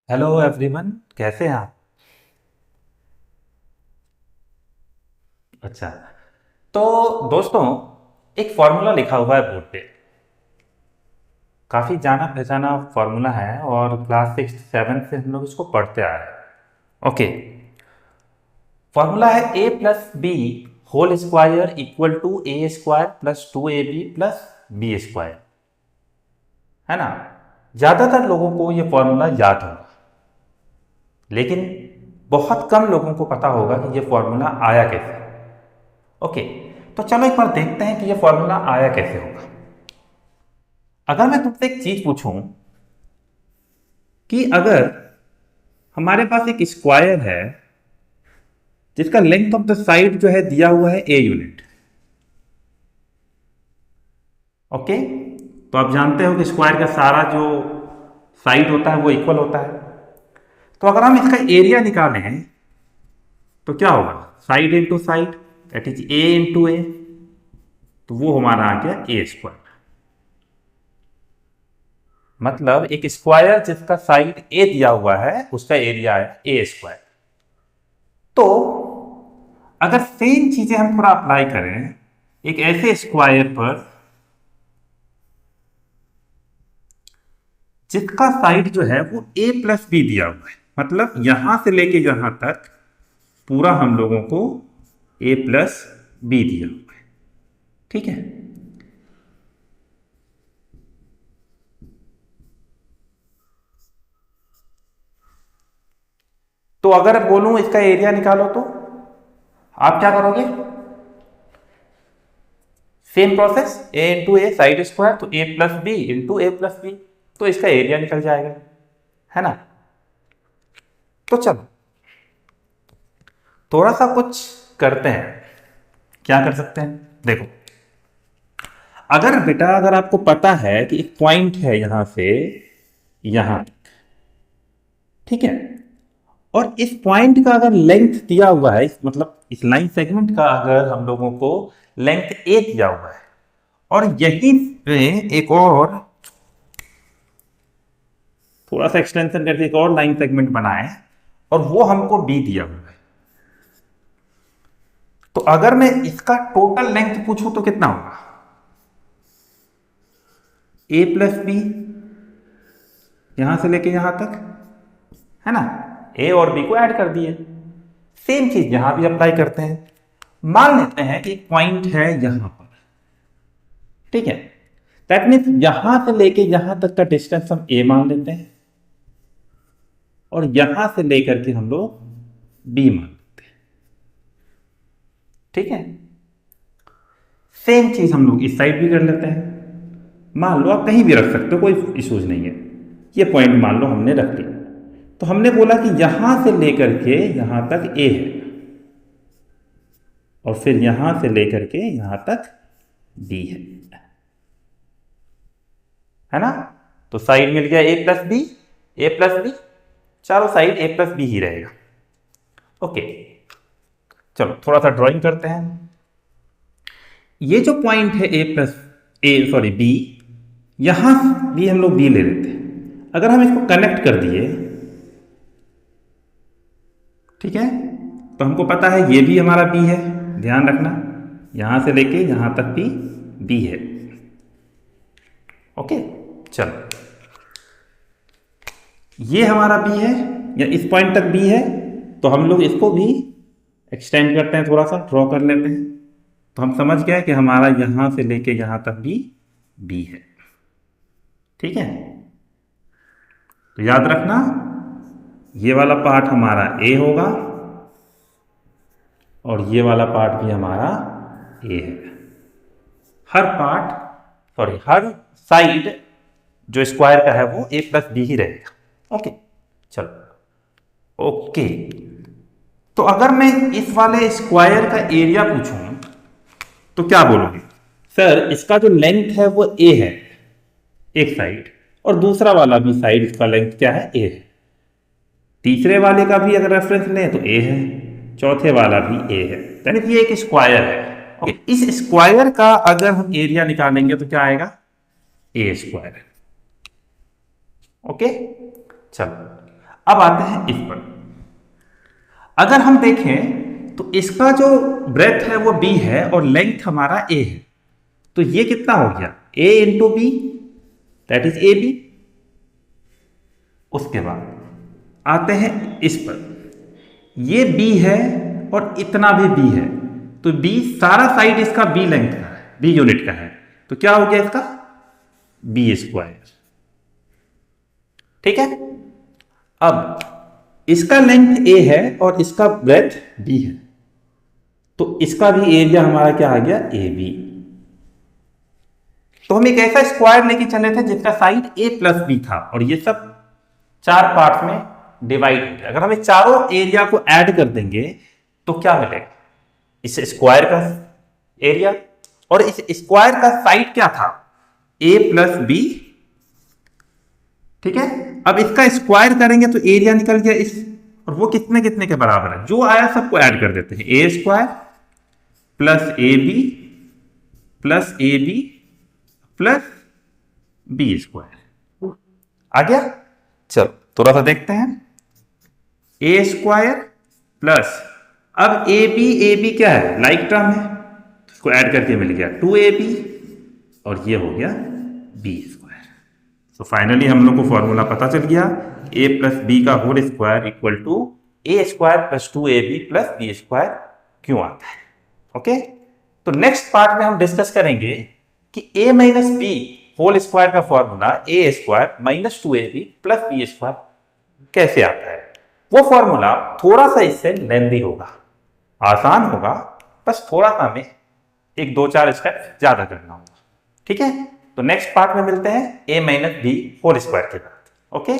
Hello everyone, कैसे हैं आप? अच्छा। तो दोस्तों, एक फॉर्मूला लिखा हुआ है बोर्ड पे। काफ़ी जाना पहचाना फॉर्मूला है और क्लास 6 7 से हम लोग इसको पढ़ते आ रहे हैं। ओके। फॉर्मूला है a+b whole square equal to a² plus 2ab plus b²। है ना? ज़्यादातर लोगों को ये फॉर्मूला याद होगा, लेकिन बहुत कम लोगों को पता होगा कि ये फॉर्मूला आया कैसे। ओके। तो चलो एक बार देखते हैं कि ये फॉर्मूला आया कैसे होगा। अगर मैं तुमसे एक चीज पूछूं कि अगर हमारे पास एक स्क्वायर है जिसका लेंथ ऑफ द साइड जो है दिया हुआ है ए यूनिट। ओके। तो आप जानते हो कि स्क्वायर का सारा जो साइड होता है वो इक्वल होता है। तो अगर हम इसका एरिया निकालें तो क्या होगा? Side into side, that is a into a. तो वो हमारा आ गया a²। मतलब एक स्क्वायर जिसका साइड ए दिया हुआ है उसका एरिया है a²। तो अगर सेम चीजें हम थोड़ा अप्लाई करें एक ऐसे स्क्वायर पर जिसका साइड जो है वो a+b दिया हुआ है, मतलब यहां से लेके यहां तक पूरा हम लोगों को a+b दिया हुआ है। ठीक है। तो अगर बोलूं इसका एरिया निकालो तो आप क्या करोगे? Same process, a into A side square, तो a+b इंटू a+b, तो इसका एरिया निकल जाएगा। है ना? तो चलो थोड़ा सा कुछ करते हैं। क्या कर सकते हैं? देखो, अगर बेटा अगर आपको पता है कि एक पॉइंट है यहां से यहां तक, ठीक है, और इस पॉइंट का अगर लेंथ दिया हुआ है, मतलब इस लाइन सेगमेंट का अगर हम लोगों को लेंथ ए दिया हुआ है और यहीं पे एक और थोड़ा सा एक्सटेंशन करके एक और लाइन सेगमेंट बनाए और वो हमको बी दिया हुआ है, तो अगर मैं इसका टोटल लेंथ पूछूं तो कितना होगा? a+b यहां से लेके यहां तक, है ना? ए और बी को ऐड कर दिए। सेम चीज यहां भी अप्लाई करते हैं। मान लेते हैं कि एक पॉइंट है यहां पर, ठीक है, दैट मीन्स यहां से लेके यहां तक का डिस्टेंस हम ए मान लेते हैं और यहां से लेकर के हम लोग बी मान लेते हैं। ठीक है। सेम चीज हम लोग इस साइड भी कर लेते हैं। मान लो आप कहीं भी रख सकते हो, कोई इशूज नहीं है। ये पॉइंट मान लो हमने रख लिया, तो हमने बोला कि यहां से लेकर के यहां तक ए है और फिर यहां से लेकर के यहां तक बी है ना? तो साइड मिल गया a+b, a+b, चारों साइड a+b ही रहेगा। ओके। चलो थोड़ा सा ड्राइंग करते हैं। ये जो पॉइंट है बी, यहां भी हम लोग बी ले लेते हैं। अगर हम इसको कनेक्ट कर दिए, ठीक है, तो हमको पता है ये भी हमारा बी है। ध्यान रखना, यहां से लेके यहां तक भी बी है। ओके। चलो ये हमारा बी है या इस पॉइंट तक बी है, तो हम लोग इसको भी एक्सटेंड करते हैं, थोड़ा सा ड्रॉ कर लेते हैं। तो हम समझ गए कि हमारा यहां से लेके यहां तक भी बी है। ठीक है। तो याद रखना, ये वाला पार्ट हमारा ए होगा और ये वाला पार्ट भी हमारा ए है। हर पार्ट, सॉरी, हर साइड जो स्क्वायर का है वो a+b ही रहेगा। ओके। चलो ओके। तो अगर मैं इस वाले स्क्वायर का एरिया पूछूं तो क्या बोलोगे? सर इसका जो लेंथ है वो ए है एक साइड, और दूसरा वाला भी साइड इसका लेंथ क्या है? ए है। तीसरे वाले का भी अगर रेफरेंस लें तो ए है, चौथे वाला भी ए है, यानी ये एक स्क्वायर है। ओके। इस स्क्वायर का अगर हम एरिया निकालेंगे तो क्या आएगा? a²। ओके। चलो अब आते हैं इस पर। अगर हम देखें तो इसका जो ब्रेथ है वो बी है और लेंथ हमारा ए है, तो ये कितना हो गया, a into b, that is a b. उसके बाद आते हैं इस पर, ये बी है और इतना भी बी है, तो बी सारा साइड इसका बी लेंथ का है, बी यूनिट का है, तो क्या हो गया इसका, बी स्क्वायर। ठीक है। अब इसका लेंथ ए है और इसका ब्रेथ बी है, तो इसका भी एरिया हमारा क्या आ गया, ए बी। तो हम एक ऐसा स्क्वायर लेके चले थे जिसका साइड ए प्लस बी था और ये सब 4 पार्ट में डिवाइड हो गया। अगर हम इस चारों एरिया को ऐड कर देंगे तो क्या मिलेगा, इस स्क्वायर का एरिया, और इस स्क्वायर का साइड क्या था, ए प्लस बी। ठीक है। अब इसका स्क्वायर करेंगे तो एरिया निकल गया इस, और वो कितने कितने के बराबर है, जो आया सबको ऐड कर देते हैं, a square plus a b plus a b plus B square. आ गया। चलो थोड़ा सा देखते हैं, ए स्क्वायर प्लस, अब ए बी क्या है, लाइक टर्म है, इसको ऐड करके मिल गया 2ab, और ये हो गया बी स्क्वायर। तो फाइनली हम लोग को फॉर्मूला पता चल गया, ए प्लस बी का whole square equal to A square plus 2ab plus B square क्यों आता है। ओके। तो नेक्स्ट पार्ट में हम डिस्कस करेंगे कि a minus b whole square का formula a square minus 2ab plus B square कैसे आता है। वो फॉर्मूला थोड़ा सा इससे लेंदी होगा, आसान होगा, बस थोड़ा सा हमें 1-2-4 स्टेप ज्यादा करना होगा। ठीक है। तो नेक्स्ट पार्ट में मिलते हैं ए माइनस बी होल स्क्वायर के बाद। ओके।